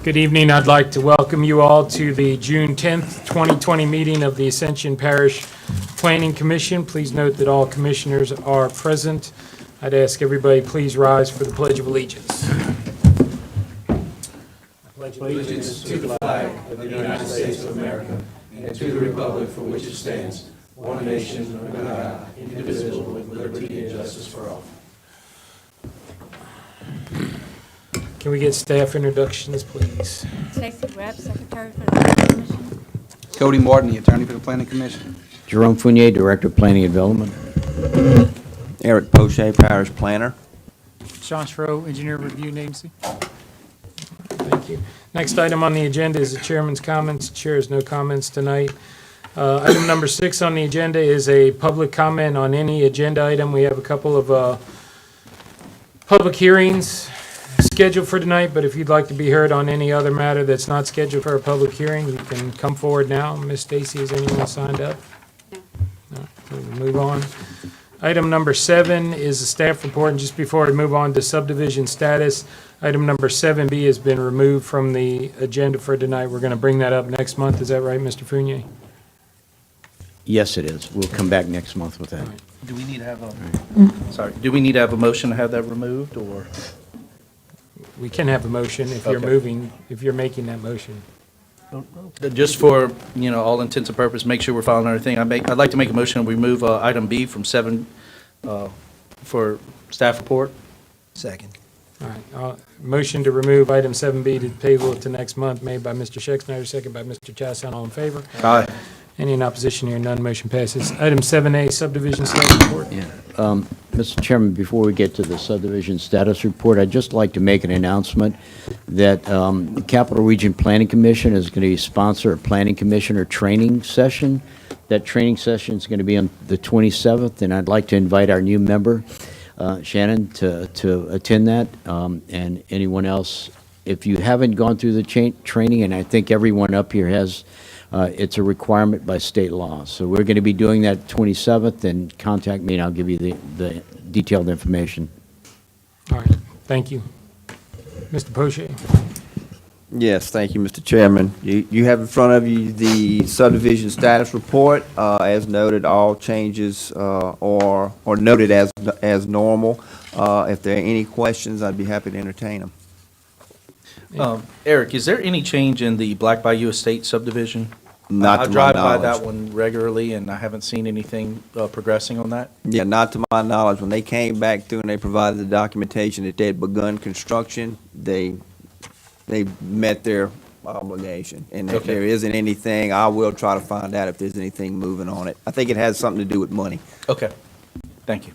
Good evening. I'd like to welcome you all to the June 10th, 2020 meeting of the Ascension Parish Planning Commission. Please note that all commissioners are present. I'd ask everybody please rise for the Pledge of Allegiance. Pledge allegiance to the flag of the United States of America and to the republic for which it stands, one nation under God, indivisible, with liberty and justice for all. Can we get staff introductions, please? Stacey Webb, Secretary for the Planning Commission. Cody Martin, the attorney for the Planning Commission. Jerome Fournier, Director of Planning and Development. Eric Poche, Parish Planner. Sean Schroe, Engineer Review and Agency. Thank you. Next item on the agenda is the chairman's comments. The chair has no comments tonight. Item number 6 on the agenda is a public comment on any agenda item. We have a couple of public hearings scheduled for tonight, but if you'd like to be heard on any other matter that's not scheduled for a public hearing, you can come forward now. Ms. Stacy, has anyone signed up? No. So we'll move on. Item number 7 is a staff report, and just before we move on to subdivision status, item number 7B has been removed from the agenda for tonight. We're going to bring that up next month. Is that right, Mr. Fournier? Yes, it is. We'll come back next month with that. Do we need to have do we need to have a motion to have that removed, or? We can have a motion if you're Okay. if you're making that motion. Just for, all intents and purposes, make sure we're following everything. I'd like to make a motion to remove item B from 7 for staff report. Second. All right. Motion to remove item 7B to table it to next month made by Mr. Schexnayder, second by Mr. Chasson. All in favor? Aye. Any in opposition? Here none. Motion passes. Item 7A, subdivision status report. Yeah. Mr. Chairman, before we get to the subdivision status report, I'd just like to make an announcement that the Capital Region Planning Commission is going to sponsor a planning commissioner training session. That training session is going to be on the 27th, and I'd like to invite our new member, Shannon, to attend that, and anyone else. If you haven't gone through the training, and I think everyone up here has, it's a requirement by state law. So we're going to be doing that 27th, and contact me, and I'll give you the detailed information. All right. Thank you. Mr. Poche. Yes, thank you, Mr. Chairman. You have in front of you the subdivision status report. As noted, all changes are noted as normal. If there are any questions, I'd be happy to entertain them. Eric, is there any change in the Black Bayou Estate subdivision? Not I to my drive by knowledge. that one regularly, and I haven't seen anything progressing on that. Yeah, not to my knowledge. When they came back through and they provided the documentation that they had begun construction, they met their obligation. And if Okay. there isn't anything, I will try to find out if there's anything moving on it. I think it has something to do with money. Okay. Thank you.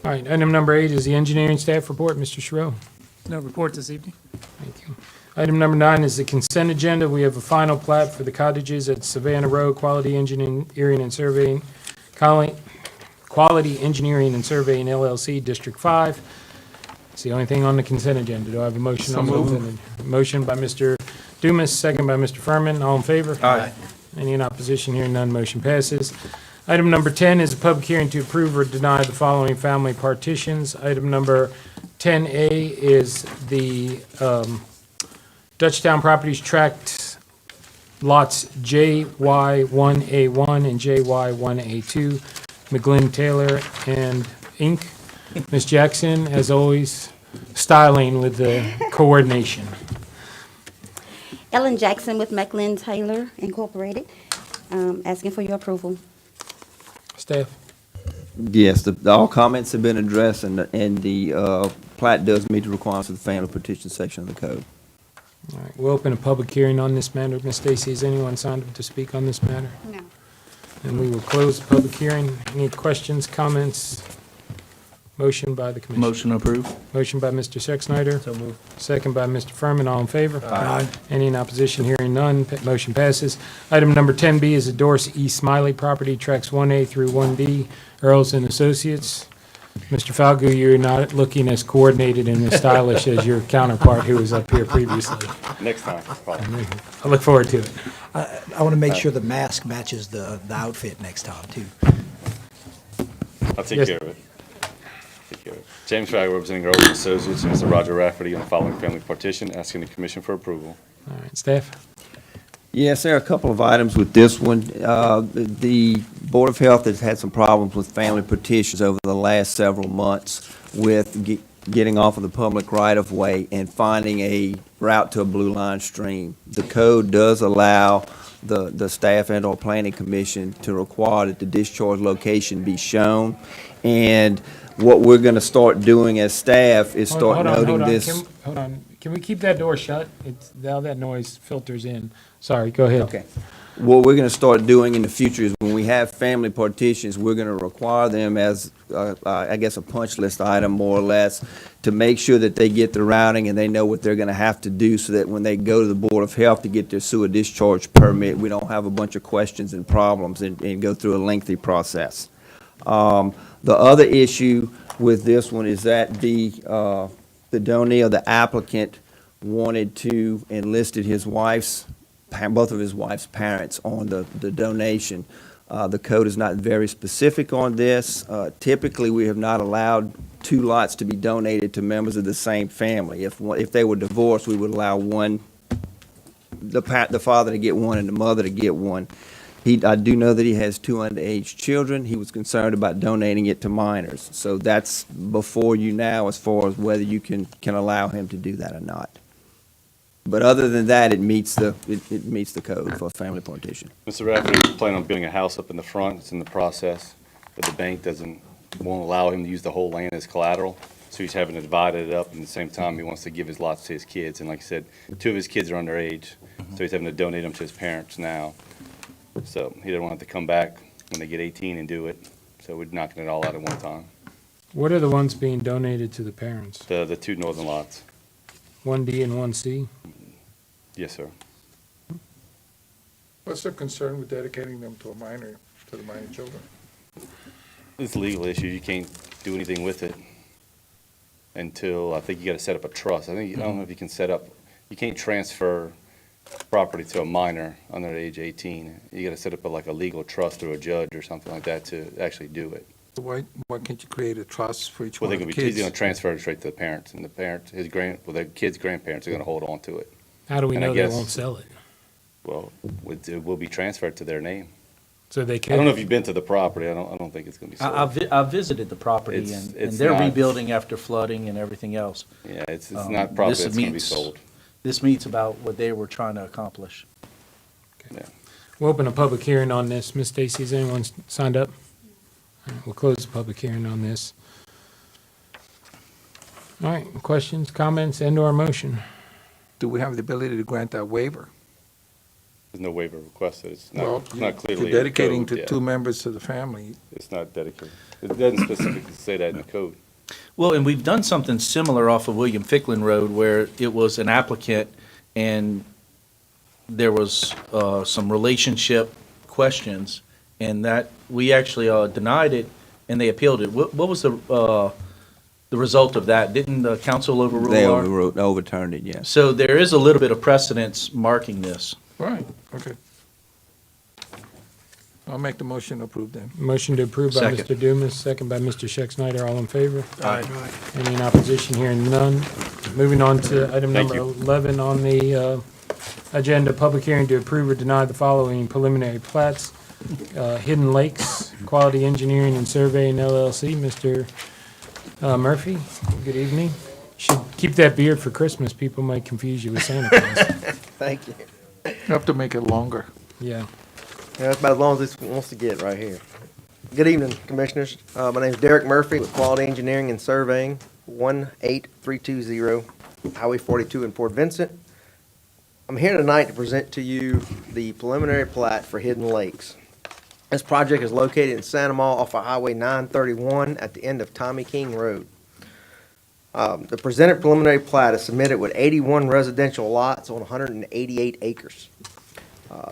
All right. Item number 8 is the engineering staff report. Mr. Schroe. No report this evening. Thank you. Item number 9 is the consent agenda. We have a final plat for the cottages at Savannah Road, Quality Engineering and Surveying, Quality Engineering and Surveying LLC, District 5. It's the only thing on the consent agenda. Do I have a motion on the consent agenda? Motion by Mr. Dumas, second by Mr. Furman. All in favor? Aye. Any in opposition? Hearing none, motion passes. Item number 10 is a public hearing to approve or deny the following family partitions. Item number 10A is the Dutchtown Properties Tract lots JY1A1 and JY1A2, McGlynn Taylor and Inc. Ms. Jackson, as always, styling with the coordination. Ellen Jackson with McLean Taylor Incorporated, asking for your approval. Staff? Yes, all comments have been addressed, and the plat does meet the requirements of the family petition section of the code. All right, we'll open a public hearing on this matter. Ms. Stacy, has anyone signed up to speak on this matter? No. And we will close the public hearing. Any questions, comments? Motion by the commission. Motion approved. Motion by Mr. Schexnayder. So moved. Second by Mr. Furman. All in favor? Aye. Any in opposition? Hearing none. Motion passes. Item number 10B is the Dorsey E. Smiley property, tracks 1A through 1D, Earls and Associates. Mr. Falgu, you're not looking as coordinated and as stylish as your counterpart who was up here previously. Next time, probably. I look forward to it. I want to make sure the mask matches the outfit next time, too. I'll take Yes. care of it. Take care of it. James Frag, representing Earls Associates, and Mr. Roger Rafferty on the following family partition, asking the commission for approval. All right, staff? Yes, there are a couple of items with this one. The Board of Health has had some problems with family petitions over the last several months with getting off of the public right-of-way and finding a route to a blue line stream. The code does allow the staff and/or planning commission to require that the discharge location be shown. And what we're going to start doing as staff is start Hold on, noting hold on. this. Hold on. Can we keep that door shut? It's, now that noise filters in. Sorry, go ahead. Okay. What we're going to start doing in the future is when we have family partitions, we're going to require them as, I guess, a punch list item, more or less, to make sure that they get the routing and they know what they're going to have to do so that when they go to the Board of Health to get their sewer discharge permit, we don't have a bunch of questions and problems and go through a lengthy process. The other issue with this one is that the donee or the applicant wanted to enlisted his wife's, both of his wife's parents on the donation. The code is not very specific on this. Typically, we have not allowed two lots to be donated to members of the same family. If they were divorced, we would allow one, the father to get one and the mother to get one. I do know that he has two underage children. He was concerned about donating it to minors. So that's before you now as far as whether you can allow him to do that or not. But other than that, it meets the code for a family partition. Mr. Rafferty planning on building a house up in the front. It's in the process, but the bank won't allow him to use the whole land as collateral. So he's having to divide it up, and at the same time, he wants to give his lots to his kids. And like I said, two of his kids are underage, so he's having to donate them to his parents now. So he doesn't want to come back when they get 18 and do it. So we're knocking it all out at one time. What are the ones being donated to the parents? The two northern lots. 1D and 1C? Yes, sir. What's the concern with dedicating them to a minor, to the minor children? It's a legal issue. You can't do anything with it until, I think you got to set up a trust. I don't know if you can you can't transfer property to a minor under the age of 18. You got to set up like a legal trust through a judge or something like that to actually do it. Why can't you create a trust for each Well, one they're of the going to be, he's kids? going to transfer it straight to the parents, and the parents, their kids' grandparents are going to hold on to it. How do we And I know they guess- won't sell it? Well, it will be transferred to their name. So they I can. don't know if you've been to the property. I don't think it's going to be sold. I visited the property, It's- and it's they're not- rebuilding after flooding and everything else. Yeah, it's Um, not property this that's going to be meets- sold. This meets about what they were trying to accomplish. We'll open a public hearing on this. Ms. Stacy, is anyone signed up? All right, we'll close the public hearing on this. All right, questions, comments, and/or motion? Do we have the ability to grant that waiver? There's no waiver requested. It's Well, not clearly. You're dedicating in the to code, two yeah. members to the family. It's not dedicated. It doesn't specifically say that in the code. Well, and we've done something similar off of William Ficklin Road where it was an applicant and there was some relationship questions, and that we actually denied it and they appealed it. What was the result of that? Didn't the council overrule They our? overturned it, yes. So there is a little bit of precedence marking this. Right, okay. I'll make the motion to approve them. Motion to approve by Second. Mr. Dumas, second by Mr. Schexnayder. All in favor? Aye. Any in opposition? Hearing none. Moving on to item Thank number you. 11 on the agenda, public hearing to approve or deny the following preliminary plats. Hidden Lakes, Quality Engineering and Surveying LLC. Mr. Murphy, good evening. Should keep that beard for Christmas. People might confuse you with Santa Claus. Thank you. You have to make it longer. Yeah. Yeah, that's about as long as this wants to get right here. Good evening, Commissioners. My name is Derek Murphy with Quality Engineering and Surveying, 18320 Highway 42 in Port Vincent. I'm here tonight to present to you the preliminary plat for Hidden Lakes. This project is located in Santa Ma off of Highway 931 at the end of Tommy King Road. The presented preliminary plat is submitted with 81 residential lots on 188 acres.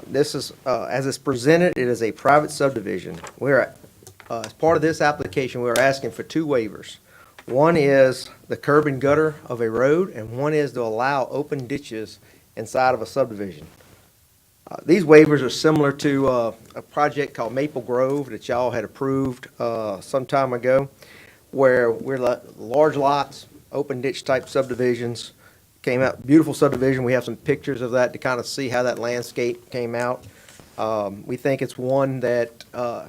This is, as it's presented, it is a private subdivision. As part of this application, we're asking for two waivers. One is the curb and gutter of a road, and one is to allow open ditches inside of a subdivision. These waivers are similar to a project called Maple Grove that y'all had approved some time ago, where we're large lots, open ditch type subdivisions. Came out, beautiful subdivision. We have some pictures of that to kind of see how that landscape came out. We think it's one that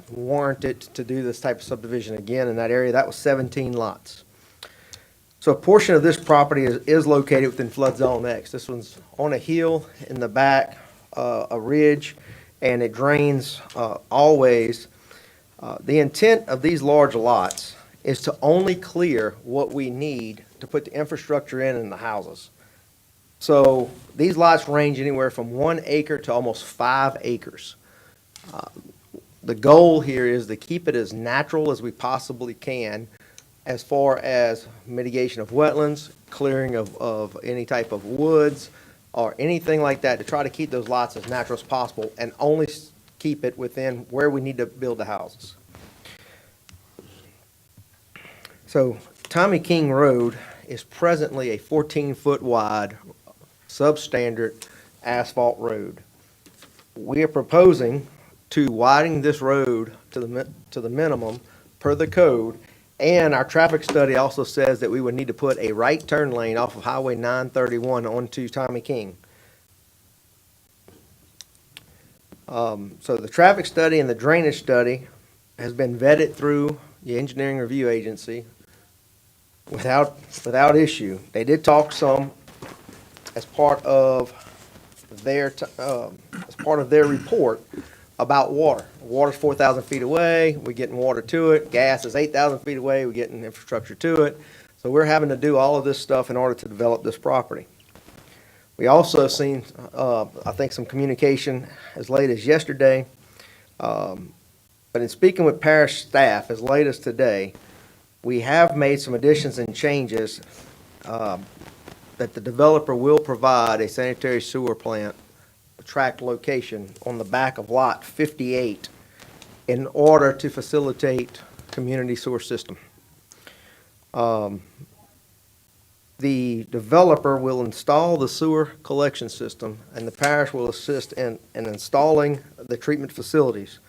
warranted to do this type of subdivision again in that area. That was 17 lots. So a portion of this property is located within flood zone X. This one's on a hill in the back, a ridge, and it drains always. The intent of these large lots is to only clear what we need to put the infrastructure in the houses. So these lots range anywhere from 1 acre to almost 5 acres. The goal here is to keep it as natural as we possibly can as far as mitigation of wetlands, clearing of any type of woods, or anything like that, to try to keep those lots as natural as possible and only keep it within where we need to build the houses. So Tommy King Road is presently a 14-foot wide, substandard asphalt road. We are proposing to widen this road to the minimum per the code, and our traffic study also says that we would need to put a right turn lane off of Highway 931 onto Tommy King. So the traffic study and the drainage study has been vetted through the engineering review agency without issue. They did talk some as part of their report about water. Water's 4,000 feet away, we're getting water to it. Gas is 8,000 feet away, we're getting infrastructure to it. So we're having to do all of this stuff in order to develop this property. We also seen, I think, some communication as late as yesterday. But in speaking with parish staff as late as today, we have made some additions and changes that the developer will provide a sanitary sewer plant tract location on the back of lot 58 in order to facilitate community sewer system. The developer will install the sewer collection system, and the parish will assist in installing the treatment facilities.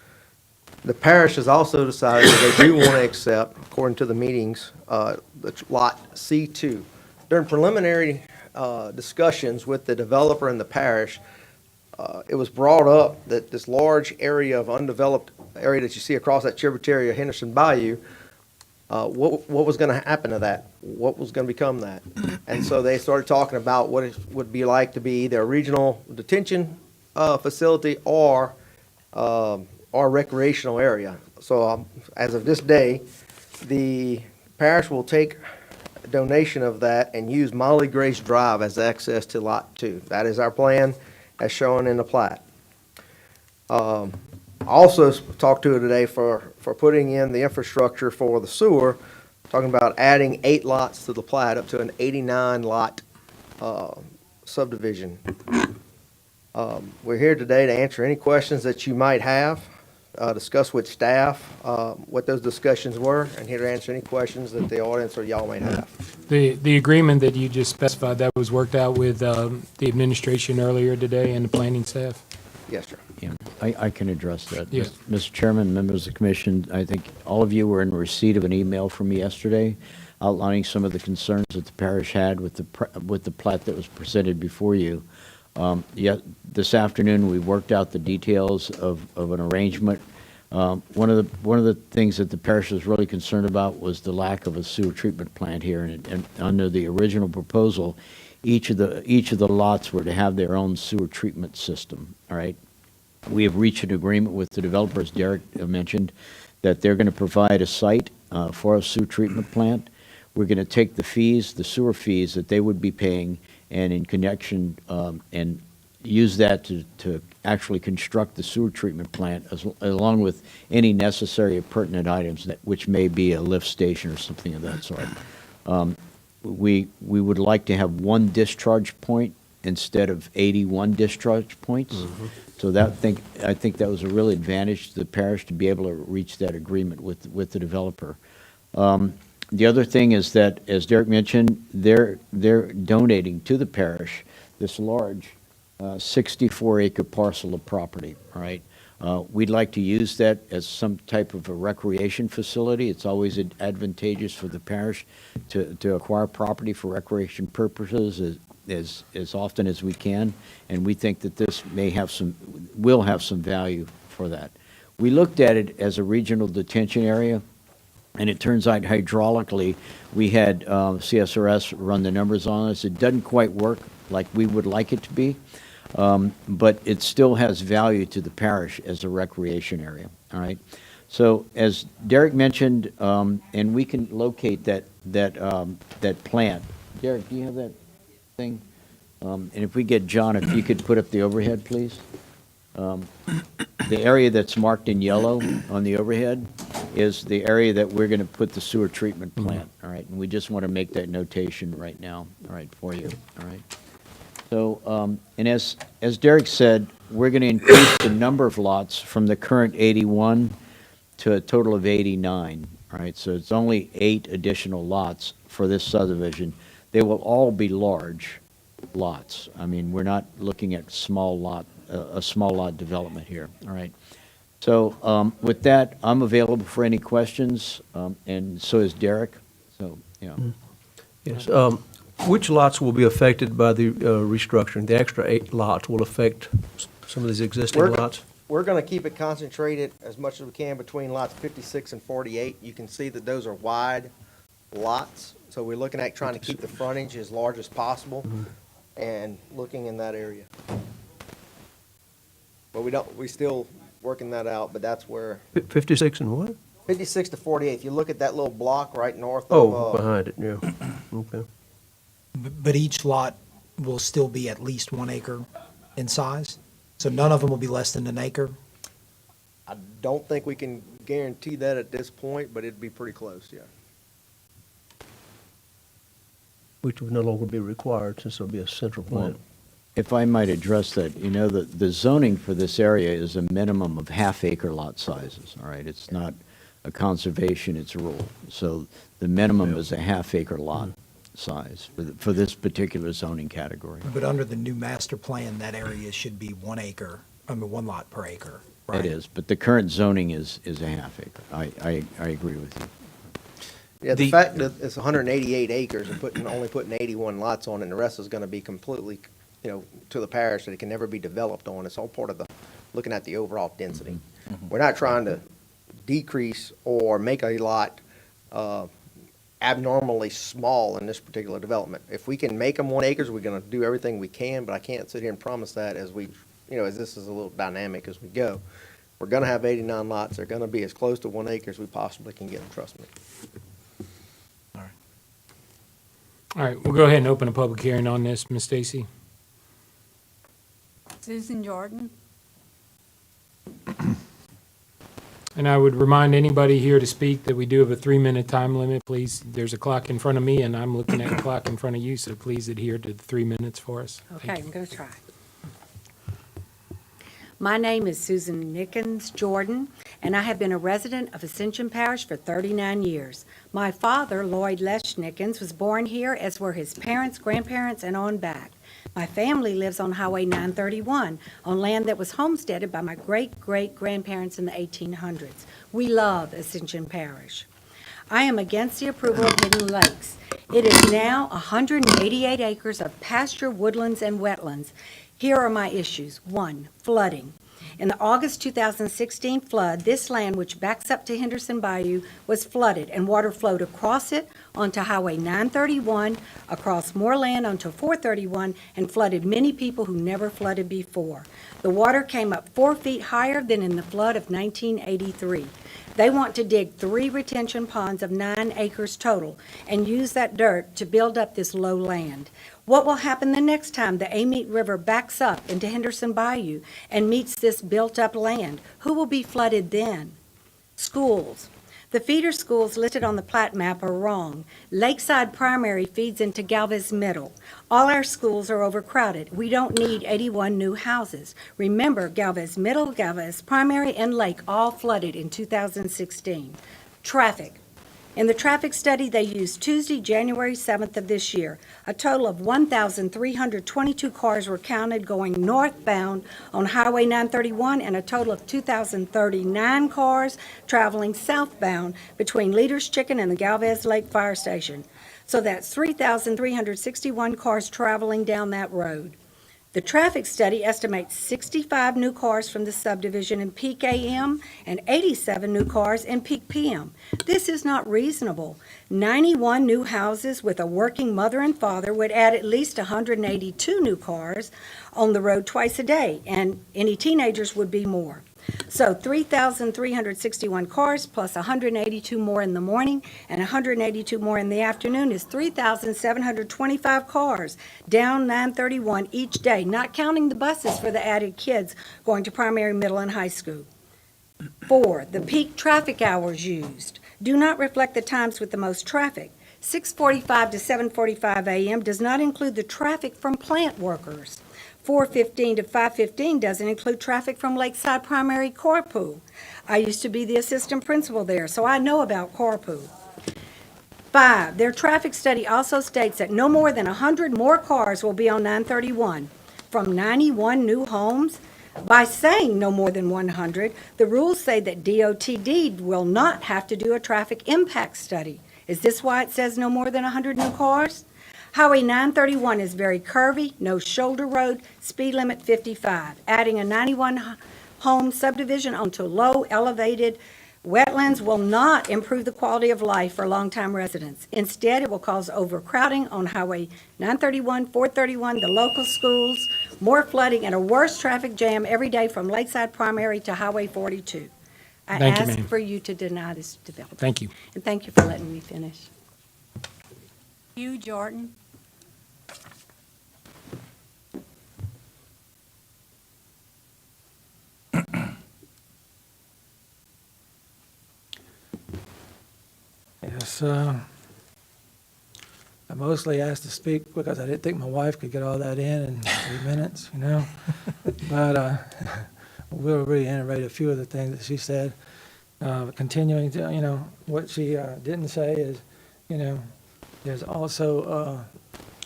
The parish has also decided that they do want to accept, according to the meetings, the lot C2. During preliminary discussions with the developer and the parish, it was brought up that this large area of undeveloped area that you see across that tributary of Henderson Bayou, what was going to happen to that? What was going to become that? And so they started talking about what it would be like to be either a regional detention facility or recreational area. So as of this day, the parish will take a donation of that and use Molly Grace Drive as access to Lot 2. That is our plan as shown in the plat. Also talked to her today for putting in the infrastructure for the sewer, talking about adding 8 lots to the plat up to an 89 lot subdivision. We're here today to answer any questions that you might have, discuss with staff what those discussions were, and here to answer any questions that the audience or y'all might have. The agreement that you just specified, that was worked out with the administration earlier today and the planning staff? Yes, sir. Yeah, I can address that. Yeah. Mr. Chairman, members of the commission, I think all of you were in receipt of an email from me yesterday outlining some of the concerns that the parish had with the plat that was presented before you. This afternoon, we worked out the details of an arrangement. One of the things that the parish was really concerned about was the lack of a sewer treatment plant here, and under the original proposal, each of the lots were to have their own sewer treatment system. All right, we have reached an agreement with the developer, as Derek mentioned, that they're going to provide a site for a sewer treatment plant. We're going to take the fees, the sewer fees that they would be paying, and in connection, and use that to actually construct the sewer treatment plant, along with any necessary or pertinent items, which may be a lift station or something of that sort. We would like to have one discharge point instead of 81 discharge points. Mm-hmm. So I think that was a real advantage to the parish to be able to reach that agreement with the developer. The other thing is that, as Derek mentioned, they're donating to the parish this large 64-acre parcel of property, all right? We'd like to use that as some type of a recreation facility. It's always advantageous for the parish to acquire property for recreation purposes as often as we can, and we think that this will have some value for that. We looked at it as a regional detention area, and it turns out hydraulically, we had CSRS run the numbers on us. It doesn't quite work like we would like it to be, but it still has value to the parish as a recreation area, all right? So as Derek mentioned, and we can locate that plant. Derek, do you have that thing? And if we get John, if you could put up the overhead, please. The area that's marked in yellow on the overhead is the area that we're going to put the sewer treatment plant, all right? And we just want to make that notation right now, all right, for you, all right? So, and as Derek said, we're going to increase the number of lots from the current 81 to a total of 89, all right? So it's only 8 additional lots for this subdivision. They will all be large lots. I mean, we're not looking at a small lot development here, all right? So with that, I'm available for any questions, and so is Derek, so, yeah. Yes. Which lots will be affected by the restructuring? The extra 8 lots will affect some of these existing We're- lots? We're going to keep it concentrated as much as we can between lots 56 and 48. You can see that those are wide lots, so we're looking at trying to keep the frontage as large as possible and looking in that area. But we still working that out, but that's where, 56 and what? 56 to 48, if you look at that little block right north Oh, of, behind it, yeah. Okay. But each lot will still be at least 1 acre in size? So none of them will be less than an acre? I don't think we can guarantee that at this point, but it'd be pretty close, yeah. Which would no longer be required since there'll be a central plant. If I might address that, you know, the zoning for this area is a minimum of half-acre lot sizes, all right? It's not a conservation, it's a rule. So the minimum is a half-acre lot size for this particular zoning category. But under the new master plan, that area should be 1 acre, 1 lot per acre, right? It is, but the current zoning is a half-acre. I agree with you. Yeah, the fact that it's 188 acres and only putting 81 lots on it, and the rest is gonna be completely, to the parish that it can never be developed on, it's all part of looking at the overall density. We're not trying to decrease or make a lot, abnormally small in this particular development. If we can make them 1 acres, we're gonna do everything we can, but I can't sit here and promise that as as this is a little dynamic as we go. We're gonna have 89 lots, they're gonna be as close to 1 acre as we possibly can get them, trust me. All right, we'll go ahead and open a public hearing on this. Ms. Stacy? Susan Jordan. And I would remind anybody here to speak that we do have a 3-minute time limit, please. There's a clock in front of me, and I'm looking at a clock in front of you, so please adhere to the 3 minutes for us. Thank Okay, you. I'm going to try. My name is Susan Nickens Jordan, and I have been a resident of Ascension Parish for 39 years. My father, Lloyd Lesh Nickens, was born here, as were his parents, grandparents, and on back. My family lives on Highway 931, on land that was homesteaded by my great-great-grandparents in the 1800s. We love Ascension Parish. I am against the approval of Hidden Lakes. It is now 188 acres of pasture, woodlands, and wetlands. Here are my issues. 1, flooding. In the August 2016 flood, this land, which backs up to Henderson Bayou, was flooded, and water flowed across it onto Highway 931, across more land onto 431, and flooded many people who never flooded before. The water came up 4 feet higher than in the flood of 1983. They want to dig 3 retention ponds of 9 acres total and use that dirt to build up this low land. What will happen the next time the Amite River backs up into Henderson Bayou and meets this built-up land? Who will be flooded then? Schools. The feeder schools listed on the plat map are wrong. Lakeside Primary feeds into Galvez Middle. All our schools are overcrowded. We don't need 81 new houses. Remember, Galvez Middle, Galvez Primary, and Lake all flooded in 2016. Traffic. In the traffic study, they used Tuesday, January 7th of this year. A total of 1,322 cars were counted going northbound on Highway 931, and a total of 2,039 cars traveling southbound between Leader's Chicken and the Galvez Lake Fire Station. So that's 3,361 cars traveling down that road. The traffic study estimates 65 new cars from the subdivision in peak AM and 87 new cars in peak PM. This is not reasonable. 91 new houses with a working mother and father would add at least 182 new cars on the road twice a day, and any teenagers would be more. So 3,361 cars plus 182 more in the morning and 182 more in the afternoon is 3,725 cars down 931 each day, not counting the buses for the added kids going to primary, middle, and high school. 4, the peak traffic hours used do not reflect the times with the most traffic. 6:45 to 7:45 a.m. does not include the traffic from plant workers. 4:15 to 5:15 doesn't include traffic from Lakeside Primary Carpool. I used to be the assistant principal there, so I know about carpool. 5, their traffic study also states that no more than 100 more cars will be on 931 from 91 new homes. By saying no more than 100, the rules say that DOTD will not have to do a traffic impact study. Is this why it says no more than 100 new cars? Highway 931 is very curvy, no shoulder road, speed limit 55. Adding a 91-home subdivision onto low elevated wetlands will not improve the quality of life for longtime residents. Instead, it will cause overcrowding on Highway 931, 431, the local schools, more flooding, and a worse traffic jam every day from Lakeside Primary to Highway 42. I Thank you, ask ma'am. for you to deny this development. Thank you. And thank you for letting me finish. You, Jordan. Yes, I mostly asked to speak because I didn't think my wife could get all that in 3 minutes, you know? But we'll reiterate a few of the things that she said. Continuing to, what she didn't say is, there's also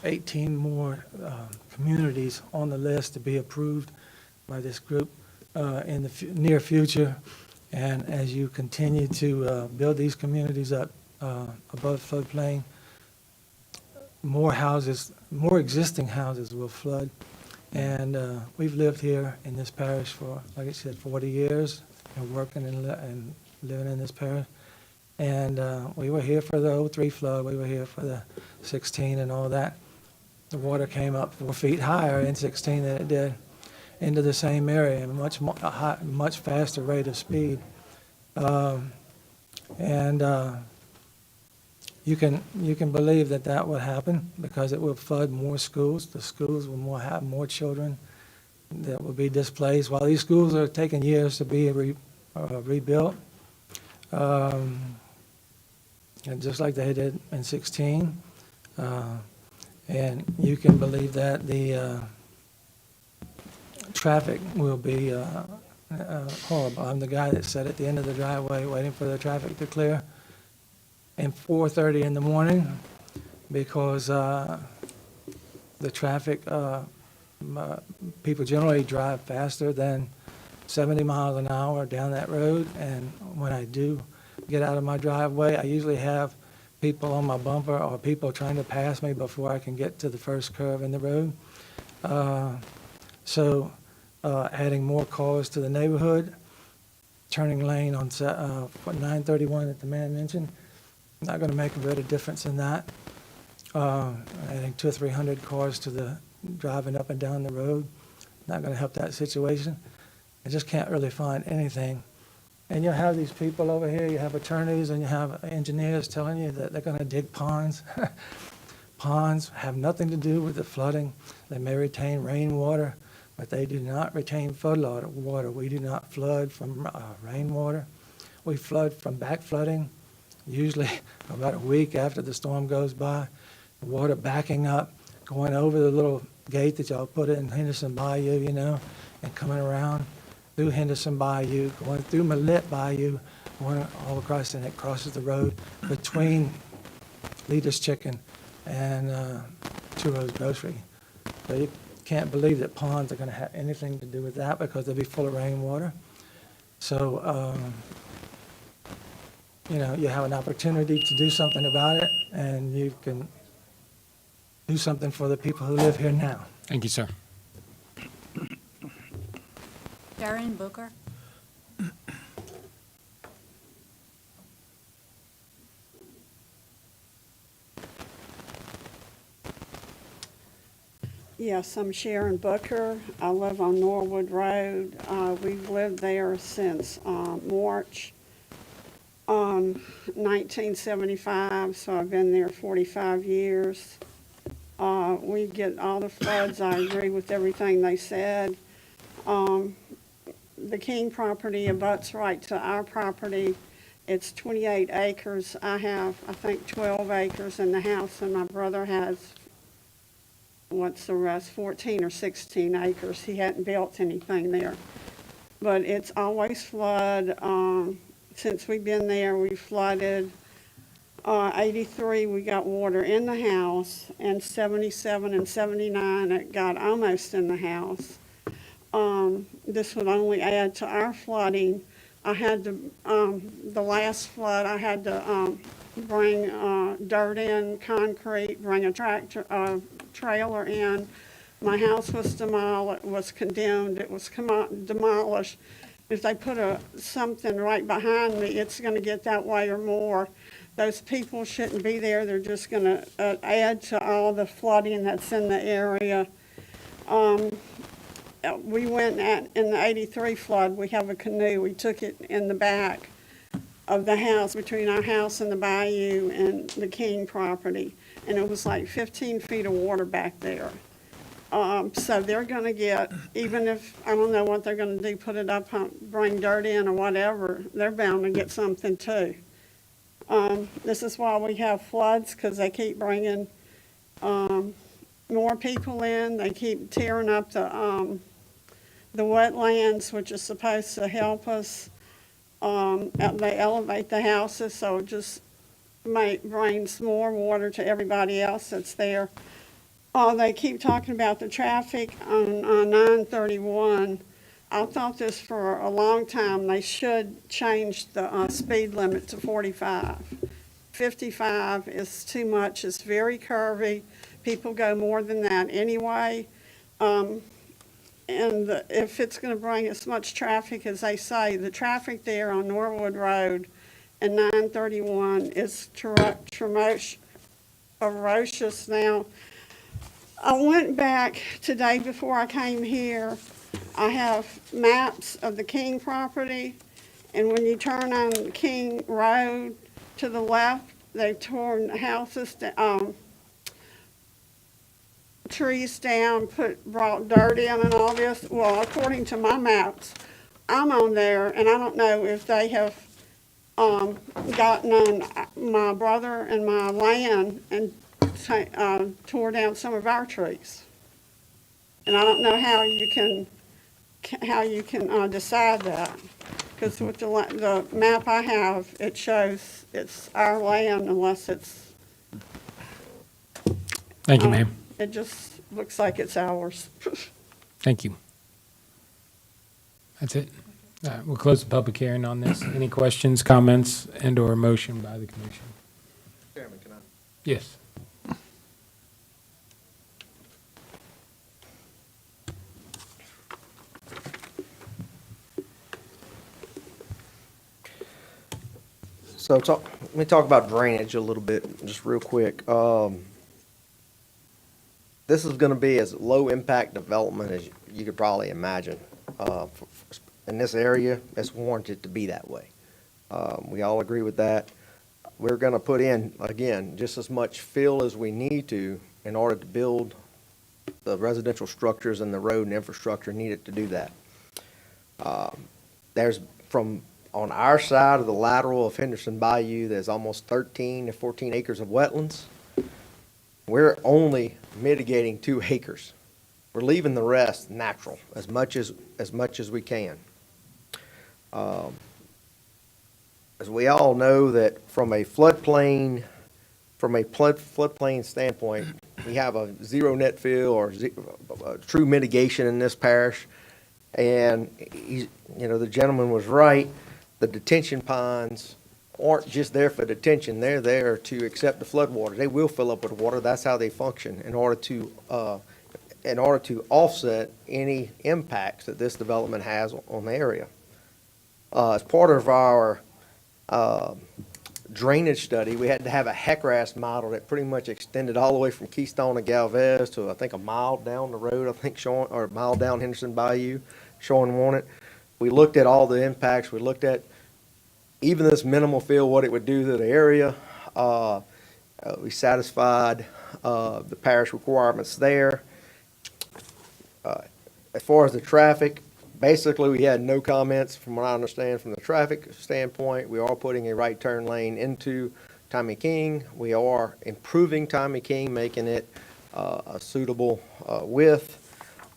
18 more communities on the list to be approved by this group in the near future. And as you continue to build these communities up above floodplain, more houses, more existing houses will flood. And we've lived here in this parish for, like I said, 40 years, and working and living in this parish. And we were here for the 03 flood. We were here for the 16 and all that. The water came up 4 feet higher in 16 than it did into the same area, at a much faster rate of speed. You can believe that would happen because it will flood more schools. The schools will have more children that will be displaced. While these schools are taking years to be rebuilt, and just like they did in 16, and you can believe that the traffic will be horrible. I'm the guy that sat at the end of the driveway waiting for the traffic to clear at 4:30 in the morning because the traffic, people generally drive faster than 70 miles an hour down that road. And when I do get out of my driveway, I usually have people on my bumper or people trying to pass me before I can get to the first curve in the road. So adding more cars to the neighborhood, turning lane on 931 that the man mentioned, not going to make a bit of difference in that. Adding 200 or 300 cars to the driving up and down the road, not going to help that situation. I just can't really find anything. And you have these people over here, you have attorneys and you have engineers telling you that they're going to dig ponds. Ponds have nothing to do with the flooding. They may retain rainwater, but they do not retain flood water. We do not flood from rainwater. We flood from back flooding, usually about a week after the storm goes by. The water backing up, going over the little gate that y'all put in Henderson Bayou, and coming around through Henderson Bayou, going through Millette Bayou, going all across, and it crosses the road between Leader's Chicken and Two Rose Grocery. So you can't believe that ponds are going to have anything to do with that because they'll be full of rainwater. So, you know, you have an opportunity to do something about it, and you can do something for the people who live here now. Thank you, sir. Darren Booker. Yes, I'm Sharon Booker. I live on Norwood Road. We've lived there since March 1975, so I've been there 45 years. We get all the floods. I agree with everything they said. The King property abuts right to our property. It's 28 acres. I have, I think, 12 acres in the house, and my brother has, what's the rest, 14 or 16 acres. He hadn't built anything there. But it's always flood. Since we've been there, we flooded. 83, we got water in the house, and 77 and 79, it got almost in the house. This would only add to our flooding. I had to, the last flood, I had to bring dirt in, concrete, bring a tractor, trailer in. My house was condemned. It was demolished. If they put something right behind me, it's going to get that way or more. Those people shouldn't be there. They're just going to add to all the flooding that's in the area. We went in the 83 flood. We have a canoe. We took it in the back of the house, between our house and the bayou and the King property. And it was like 15 feet of water back there. So they're going to get, even if, I don't know what they're going to do, put it up, bring dirt in or whatever, they're bound to get something too. This is why we have floods, because they keep bringing more people in. They keep tearing up the wetlands, which is supposed to help us. They elevate the houses, so it just brings more water to everybody else that's there. They keep talking about the traffic on 931. I thought this for a long time. They should change the speed limit to 45. 55 is too much. It's very curvy. People go more than that anyway. If it's going to bring as much traffic as they say, the traffic there on Norwood Road and 931 is ferocious now. I went back today before I came here. I have maps of the King property, and when you turn on King Road to the left, they've torn houses down, trees down, brought dirt in and all this. Well, according to my maps, I'm on there, and I don't know if they have gotten on my brother and my land and tore down some of our trees. And I don't know how you can decide that, because with the map I have, it shows it's our land unless it's. Thank you, ma'am. It just looks like it's ours. Thank you. That's it. We'll close the public hearing on this. Any questions, comments, and/or motion by the commission? Chairman, can I? Yes. So let me talk about drainage a little bit, just real quick. This is going to be as low impact development as you could probably imagine. In this area, it's warranted to be that way. We all agree with that. We're going to put in, again, just as much fill as we need to in order to build the residential structures and the road and infrastructure needed to do that. There's on our side of the lateral of Henderson Bayou, there's almost 13 to 14 acres of wetlands. We're only mitigating 2 acres. We're leaving the rest natural as much as we can. as we all know, that from a floodplain standpoint, we have a zero net fill or true mitigation in this parish. And the gentleman was right. The detention ponds aren't just there for detention. They're there to accept the floodwater. They will fill up with water. That's how they function in order to offset any impacts that this development has on the area. As part of our drainage study, we had to have a HECRAS model that pretty much extended all the way from Keystone to Galvez to, I think, a mile down the road, or a mile down Henderson Bayou. Sean wanted. We looked at all the impacts. We looked at even this minimal fill, what it would do to the area. We satisfied the parish requirements there. As far as the traffic, basically, we had no comments from what I understand from the traffic standpoint. We are putting a right turn lane into Tommy King. We are improving Tommy King, making it a suitable width.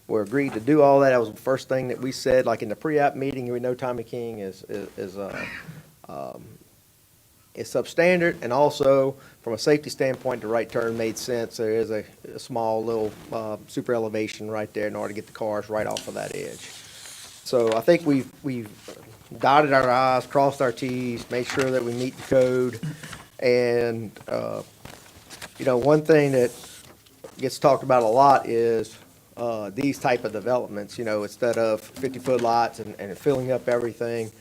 We're agreed to do all that. That was the first thing that we said, like in the pre-app meeting. We know Tommy King is substandard, and also from a safety standpoint, the right turn made sense. There is a small little super elevation right there in order to get the cars right off of that edge. So I think we've dotted our I's, crossed our T's, made sure that we meet the code. And, one thing that gets talked about a lot is these type of developments, instead of 50-foot lots and filling up everything.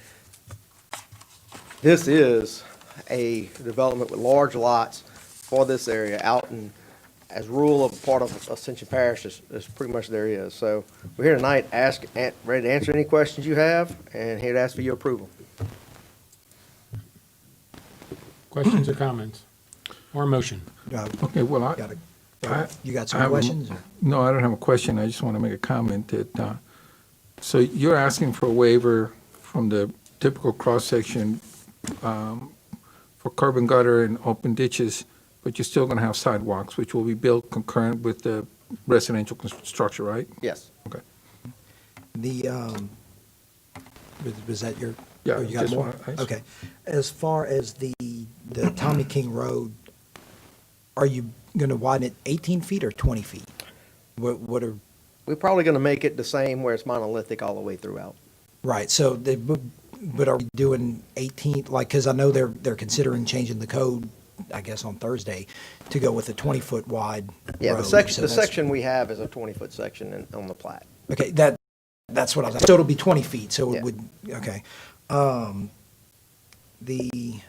This is a development with large lots for this area out in as rural of a part of Ascension Parish as pretty much there is. So we're here tonight ready to answer any questions you have, and here to ask for your approval. Questions or comments? Or a motion? Okay, well, You got I some have a- questions? or- No, I don't have a question. I just want to make a comment that, so you're asking for a waiver from the typical cross-section for curb and gutter and open ditches, but you're still going to have sidewalks, which will be built concurrent with the residential structure, right? Yes. Okay. The, was that your? Yeah, oh, you got just more? wanna- Okay. As far as the Tommy King Road, are you going to widen it 18 feet or 20 feet? What are, We're probably going to make it the same where it's monolithic all the way throughout. right, so but are we doing 18, like, because I know they're considering changing the code, I guess, on Thursday to go with a 20-foot wide Yeah, road. the So that's- section we have is a 20-foot section on the plat. Okay, that's what I was, so it'll be 20 feet, so Yeah. it would, okay. The,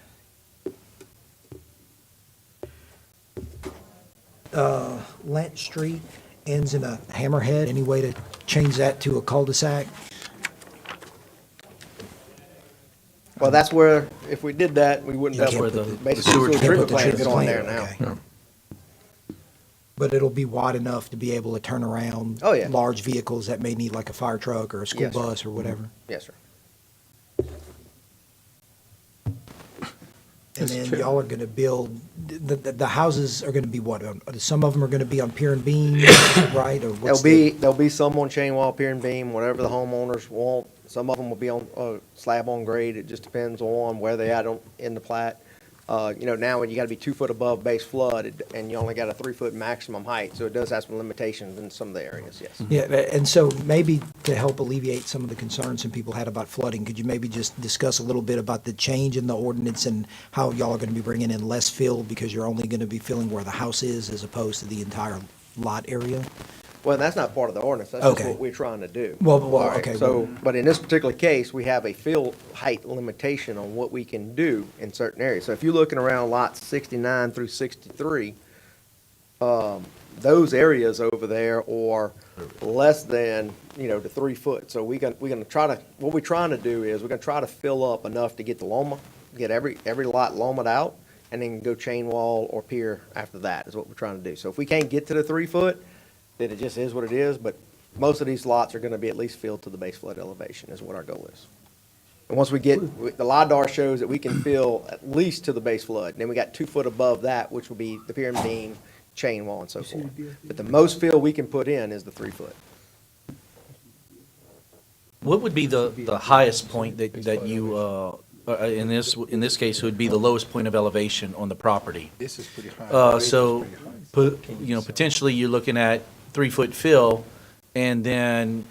Lent Street ends in a hammerhead, any way to change that to a cul-de-sac? Well, that's where, if we did that, we wouldn't You have, can't where put the basically, sewer the treatment the plant is treatment on there plant, now. okay. But it'll be wide enough to be able to turn around Oh, yeah. large vehicles that may need like a fire truck or a school Yes, sir. bus or whatever? Yes, sir. And Mr. then Chair. y'all are gonna build, the houses are gonna be what? Some of them are gonna be on pier and beam, right? Or what's There'll be some on chain wall, pier and beam, whatever the homeowners want. Some of them will be on slab on grade. It just depends on where they at in the plat. Now when you gotta be 2 foot above base flood, and you only got a 3 foot maximum height, so it does have some limitations in some of the areas, yes. Yeah, and so maybe to help alleviate some of the concerns some people had about flooding, could you maybe just discuss a little bit about the change in the ordinance and how y'all are gonna be bringing in less fill because you're only gonna be filling where the house is as opposed to the entire lot area? Well, that's not part of the ordinance. That's just Okay. what we're trying to do. Well, All right, okay, So, well- but in this particular case, we have a fill height limitation on what we can do in certain areas. So if you're looking around lots 69 through 63, those areas over there are less than, the 3 foot. So we're gonna try to, what we're trying to do is, we're gonna try to fill up enough to get the Loma, get every lot Loma'd out, and then go chain wall or pier after that, is what we're trying to do. So if we can't get to the 3 foot, then it just is what it is, but most of these lots are gonna be at least filled to the base flood elevation, is what our goal is. And once we get, the LiDAR shows that we can fill at least to the base flood, and then we got 2 foot above that, which will be the pier and beam, chain wall, and so forth. But the most fill we can put in is the 3 foot. What would be the highest point that you in this case, it would be the lowest point of elevation on the property. This is pretty high. So, potentially you're looking at 3-foot fill and then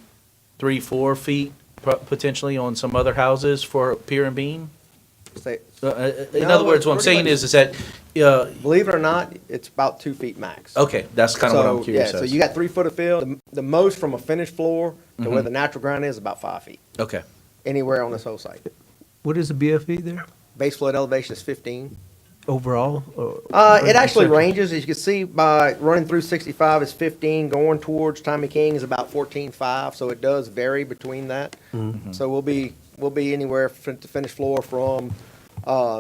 3-4 feet potentially on some other houses for pier and beam? Say- In No, other words, what I'm pretty saying much- is that, Believe it or not, it's about 2 feet max. okay, that's kind of what I'm So, curious yeah, so as. you got 3 foot of fill. The most from a finished floor to where the natural ground is about 5 feet, Okay, anywhere on this whole site. What is the BFE there Base flood elevation is 15. overall? It actually ranges, as you can see, by running through 65 is 15, going towards Tommy King is about 14.5, so it does vary between that. So we'll be anywhere to finished floor from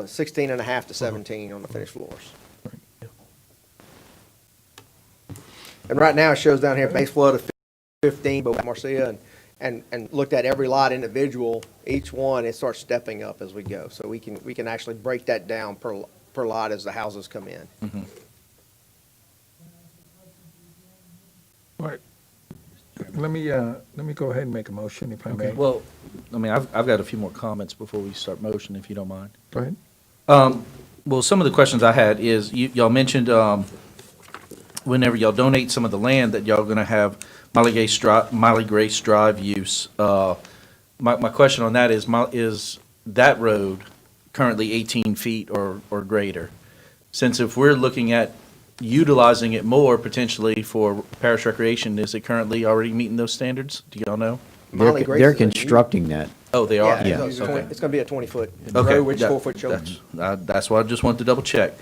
16 and a half to 17 on the finished floors. And right now, it shows down here, base flood of 15, but with Marcia and looked at every lot individual, each one, it starts stepping up as we go. So we can actually break that down per lot as the houses come in. All right. Let me go ahead and make a motion, if I may. well, I mean, I've got a few more comments before we start motion, if you don't mind. Go ahead. Well, some of the questions I had is, y'all mentioned, whenever y'all donate some of the land, that y'all gonna have Molly Grace Drive use. My question on that is that road currently 18 feet or greater? Since if we're looking at utilizing it more potentially for parish recreation, is it currently already meeting those standards? Do y'all know? Molly Grace They're is a new- constructing that. Oh, they are? Yeah, Okay. it's gonna be a 20-foot Okay, road, which is that- 4-foot shoulders. That's what I just wanted to double check.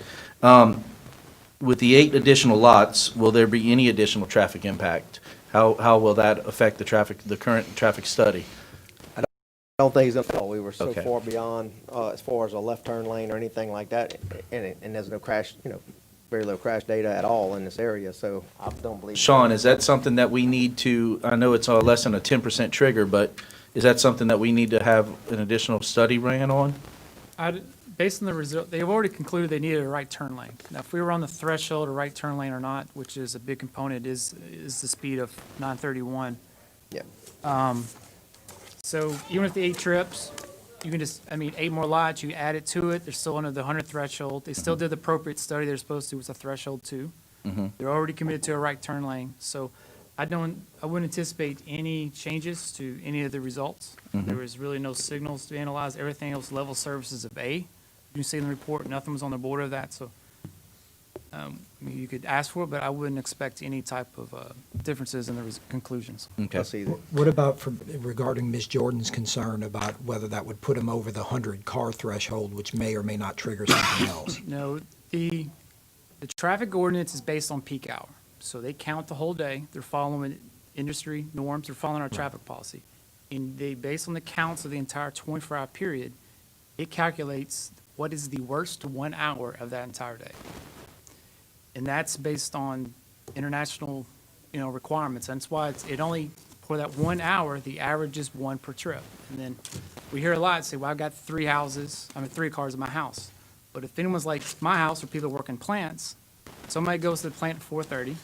With the 8 additional lots, will there be any additional traffic impact? How will that affect the current traffic study? I don't think he's gonna fall. We were so Okay. far beyond, as far as a left turn lane or anything like that, and there's no crash, very low crash data at all in this area, so I don't believe. Sean, is that something that we need to, I know it's less than a 10% trigger, but is that something that we need to have an additional study ran on? Based on the result, they've already concluded they needed a right turn lane. Now, if we were on the threshold of right turn lane or not, which is a big component, is the speed of 931. Yeah. So even with the 8 trips, you can just, 8 more lots, you add it to it, they're still under the 100 threshold. They still did the appropriate study they're supposed to, with a threshold 2. They're already committed to a right turn lane, so I wouldn't anticipate any changes to any of the results. There was really no signals to analyze. Everything else, level services of A. You can see in the report, nothing was on the border of that, so you could ask for it, but I wouldn't expect any type of differences in the conclusions. Okay. Let's see. What about regarding Ms. Jordan's concern about whether that would put him over the 100-car threshold, which may or may not trigger something else? No, the traffic ordinance is based on peak hour, so they count the whole day. They're following industry norms, they're following our traffic policy. And based on the counts of the entire 24-hour period, it calculates what is the worst 1 hour of that entire day. And that's based on international, requirements. And that's why it only, for that 1 hour, the average is 1 per trip. And then we hear a lot say, well, I've got 3 cars in my house. But if anyone's like my house, or people work in plants, somebody goes to the plant at 4:30,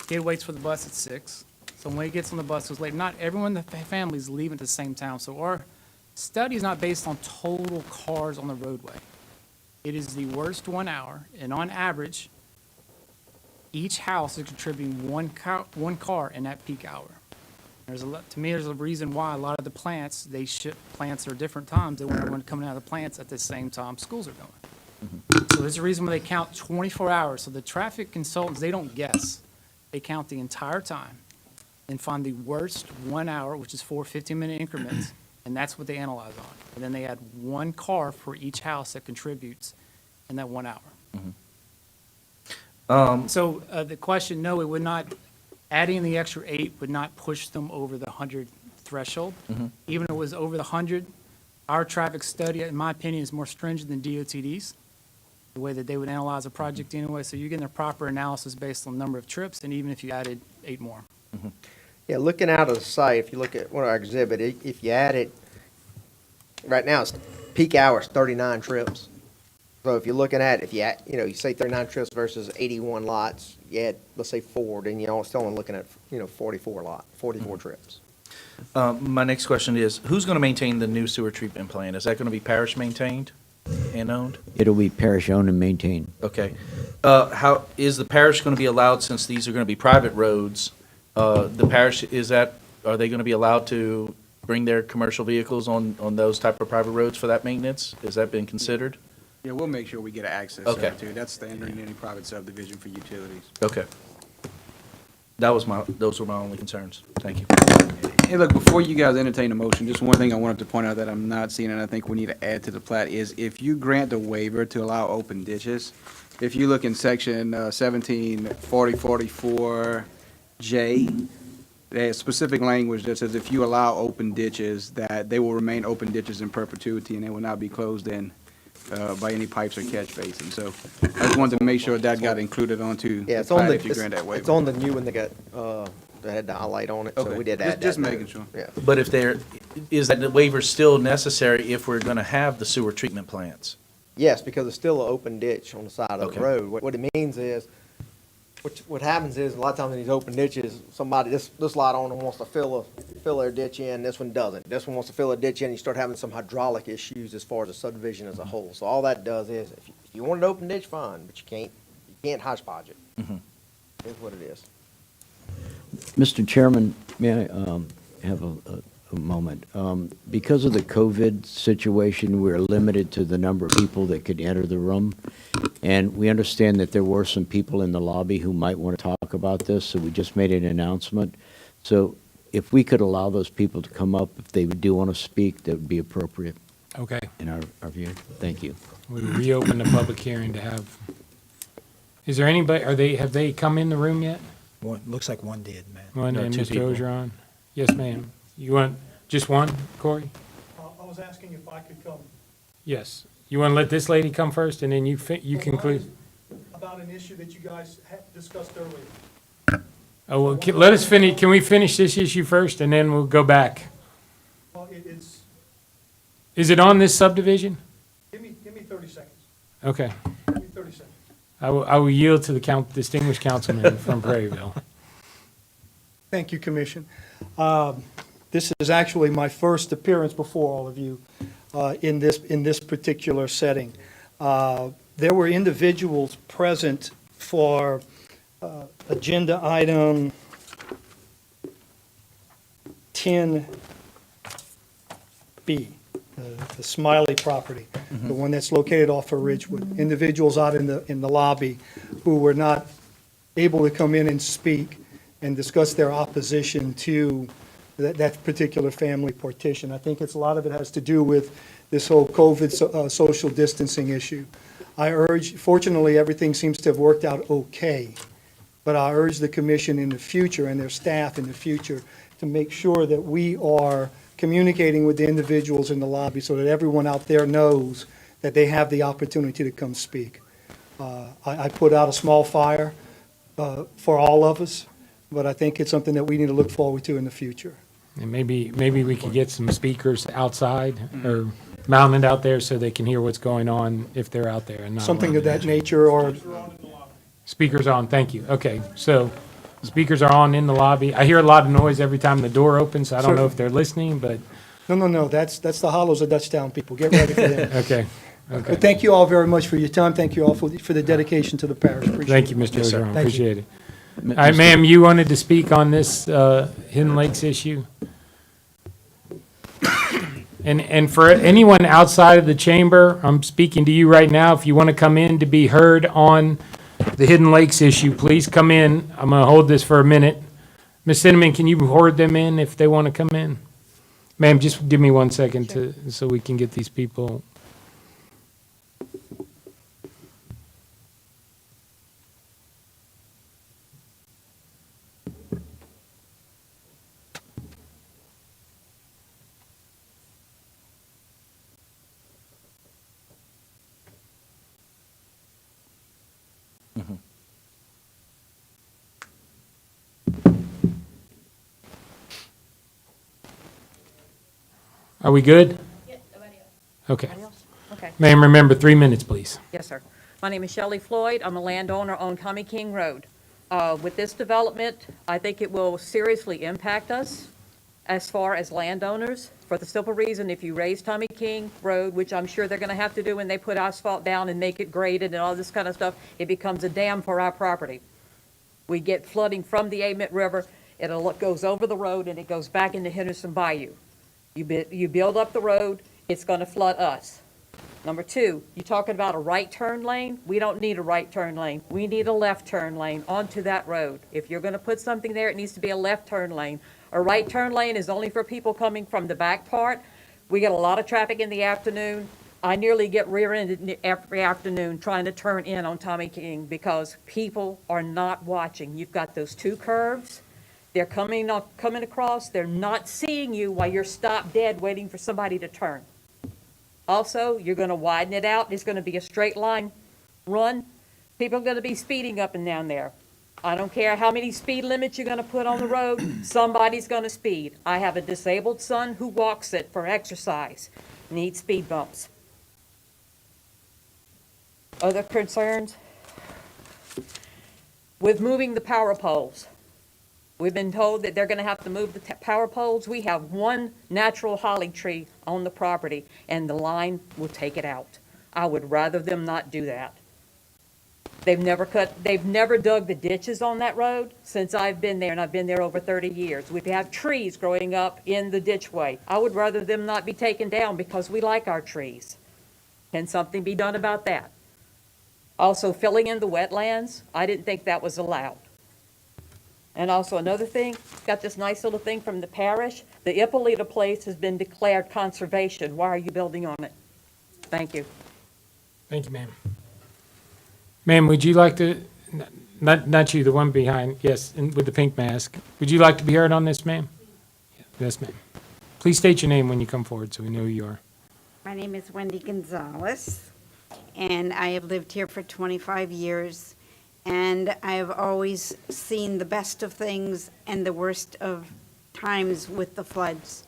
kid waits for the bus at 6. So when he gets on the bus, it was late. Not everyone in the family is leaving at the same time. So our study is not based on total cars on the roadway. It is the worst 1 hour, and on average, each house is contributing one car in that peak hour. To me, there's a reason why a lot of the plants, they ship plants at different times. They want everyone coming out of the plants at the same time schools are going. So there's a reason why they count 24 hours. So the traffic consultants, they don't guess. They count the entire time and find the worst 1 hour, which is 4 15-minute increments, and that's what they analyze on. And then they add 1 car for each house that contributes in that 1 hour. So the question, no, it would not, adding the extra 8 would not push them over the 100 threshold. Even if it was over the 100, our traffic study, in my opinion, is more stringent than DOTD's, the way that they would analyze a project anyway. So you're getting a proper analysis based on the number of trips, and even if you added 8 more. Yeah, looking out of the site, if you look at one of our exhibit, if you add it, right now, it's peak hours, 39 trips. So if you're looking at, if you add, you say 39 trips versus 81 lots, you add, let's say 4, then you're still only looking at, 44 trips. My next question is, who's going to maintain the new sewer treatment plant? Is that going to be parish maintained and owned? It'll be parish-owned and maintained. Okay. How, is the parish going to be allowed, since these are going to be private roads, the parish, are they going to be allowed to bring their commercial vehicles on those type of private roads for that maintenance? Has that been considered? Yeah, we'll make sure we get access Okay. there too. That's standard in any private subdivision for utilities. Okay. Those were my only concerns. Thank you. Hey, look, before you guys entertain a motion, just one thing I wanted to point out that I'm not seeing, and I think we need to add to the plat, is if you grant a waiver to allow open ditches, if you look in section 174044J, there's specific language that says if you allow open ditches, that they will remain open ditches in perpetuity and they will not be closed in by any pipes or catch basins. So I just wanted to make sure that got included onto Yeah, the it's on plat the, if you grant that waiver. it's on the new one that got, that had the highlight on it, so Okay. we did Just- add that. just note. making sure. Yeah. But if is that the waiver still necessary if we're going to have the sewer treatment plants? Yes, because it's still an open ditch on the side of Okay. the road. What it means is, what happens is, a lot of times in these open ditches, somebody, this lot owner wants to fill their ditch in, this one doesn't. This one wants to fill a ditch in, you start having some hydraulic issues as far as the subdivision as a whole. So all that does is, if you want an open ditch, fine, but you can't hodgepodge it. Mhm. Is what it is. Mr. Chairman, may I have a moment? Because of the COVID situation, we're limited to the number of people that could enter the room. And we understand that there were some people in the lobby who might want to talk about this, so we just made an announcement. So if we could allow those people to come up, if they do want to speak, that would be appropriate Okay. in our view. Thank you. We reopen the public hearing to have, is there anybody, have they come in the room yet? One, looks like one did, man. One, No, and two Mr. people. Ogeron? Yes, ma'am. You want just one, Corey? I was asking if I could come Yes. You want to let this lady come first, and then you conclude? about an issue that you guys had discussed earlier. Oh, well, let us finish, can we finish this issue first, and then we'll go back? Well, it's, Is it on this subdivision? give me 30 seconds. Okay. Give me 30 seconds. I will yield to the distinguished councilman from Prairieville. Thank you, Commission. This is actually my first appearance before all of you in this particular setting. There were individuals present for agenda item 10B, the Smiley property, the one that's located off of Ridgewood. Individuals out in the lobby who were not able to come in and speak and discuss their opposition to that particular family partition. I think a lot of it has to do with this whole COVID social distancing issue. Fortunately, everything seems to have worked out okay, but I urge the commission in the future and their staff in the future to make sure that we are communicating with the individuals in the lobby so that everyone out there knows that they have the opportunity to come speak. I put out a small fire for all of us, but I think it's something that we need to look forward to in the future. And maybe we could get some speakers outside or mounted out there so they can hear what's going on if they're out there and not. Something of that nature, or Speakers on, thank you. Okay, so speakers are on in the lobby. I hear a lot of noise every time the door opens. I don't know if they're listening, but, no, that's the Hollows of Dutchtown people. Get ready for them. okay. But thank you all very much for your time. Thank you all for the dedication to the parish. Appreciate Thank you, it. Mr. Yes, sir. Ogeron, Thank you. appreciate it. All right, ma'am, you wanted to speak on this Hidden Lakes issue? And for anyone outside of the chamber, I'm speaking to you right now. If you want to come in to be heard on the Hidden Lakes issue, please come in. I'm going to hold this for a minute. Ms. Cinnamon, can you horde them in if they want to come in? Ma'am, just give me 1 second so we can get these people. Are we good? Okay. Okay. Ma'am, remember 3 minutes, please. Yes, sir. My name is Shelley Floyd. I'm a landowner on Tommy King Road. With this development, I think it will seriously impact us. as far as landowners, for the simple reason, if you raise Tommy King Road, which I'm sure they're gonna have to do when they put asphalt down and make it graded and all this kind of stuff, it becomes a dam for our property. We get flooding from the Amite River, goes over the road and it goes back into Henderson Bayou. You build up the road, it's gonna flood us. Number two, you're talking about a right turn lane. We don't need a right turn lane. We need a left turn lane onto that road. If you're gonna put something there, it needs to be a left turn lane. A right turn lane is only for people coming from the back part. We get a lot of traffic in the afternoon. I nearly get rear-ended every afternoon trying to turn in on Tommy King because people are not watching. You've got those two curves. They're coming across. They're not seeing you while you're stopped dead waiting for somebody to turn. Also, you're going to widen it out. It's going to be a straight line run. People are going to be speeding up and down there. I don't care how many speed limits you're going to put on the road. Somebody's going to speed. I have a disabled son who walks it for exercise. Needs speed bumps. Other concerns? With moving the power poles. We've been told that they're going to have to move the power poles. We have one natural holly tree on the property, and the line will take it out. I would rather them not do that. They've never dug the ditches on that road since I've been there, and I've been there over 30 years. We have trees growing up in the ditchway. I would rather them not be taken down because we like our trees. Can something be done about that? Also, filling in the wetlands, I didn't think that was allowed. And also another thing, got this nice little thing from the parish. The Ippolita place has been declared conservation. Why are you building on it? Thank you. Thank you, ma'am. Ma'am, would you like to, not you, the one behind, yes, with the pink mask. Would you like to be heard on this, ma'am? Yes, ma'am. Please state your name when you come forward so we know who you are. My name is Wendy Gonzalez, and I have lived here for 25 years. And I have always seen the best of things and the worst of times with the floods.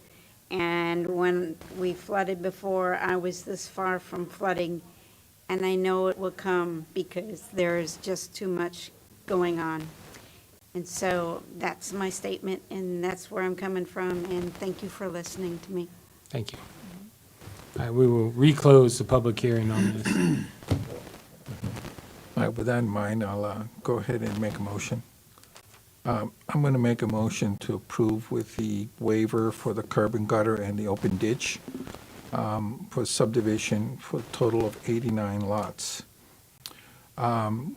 And when we flooded before, I was this far from flooding. And I know it will come because there is just too much going on. And so that's my statement, and that's where I'm coming from. And thank you for listening to me. Thank you. We will reclose the public hearing on this. All right, with that in mind, I'll go ahead and make a motion. I'm going to make a motion to approve with the waiver for the curb and gutter and the open ditch for subdivision for a total of 89 lots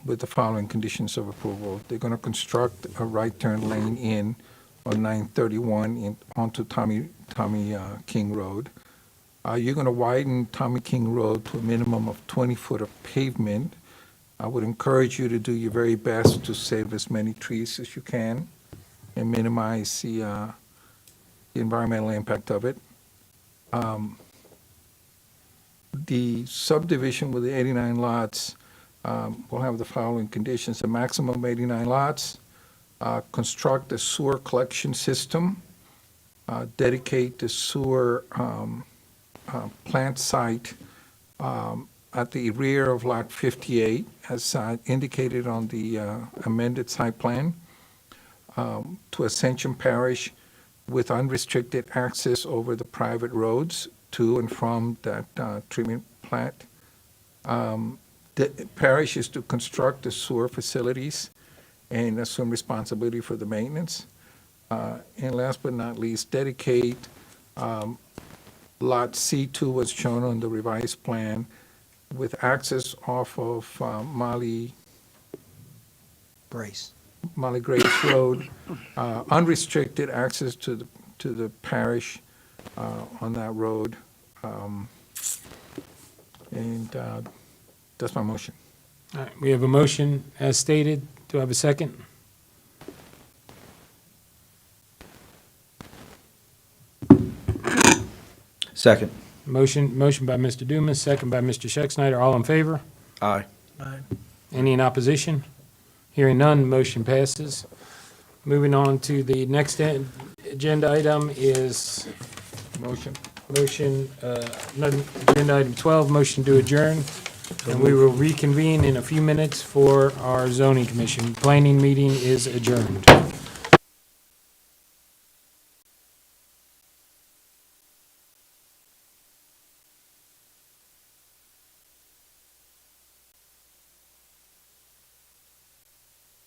with the following conditions of approval. They're going to construct a right turn lane in on 931 onto Tommy King Road. You're going to widen Tommy King Road to a minimum of 20 foot of pavement. I would encourage you to do your very best to save as many trees as you can and minimize the environmental impact of it. The subdivision with the 89 lots will have the following conditions: a maximum of 89 lots, construct a sewer collection system, dedicate the sewer plant site at the rear of Lot 58, as indicated on the amended site plan, to Ascension Parish with unrestricted access over the private roads to and from that treatment plant. The parish is to construct the sewer facilities and assume responsibility for the maintenance. And last but not least, dedicate Lot C2, as shown on the revised plan, with access off of Molly Grace Road, unrestricted access to the parish on that road. And that's my motion. All right, we have a motion as stated. Do I have a second? Second. Motion by Mr. Dumas, second by Mr. Schexnayder. All in favor? Aye. Any in opposition? Hearing none, motion passes. Moving on to the next agenda item is agenda item 12, motion to adjourn. And we will reconvene in a few minutes for our zoning commission. Planning meeting is adjourned.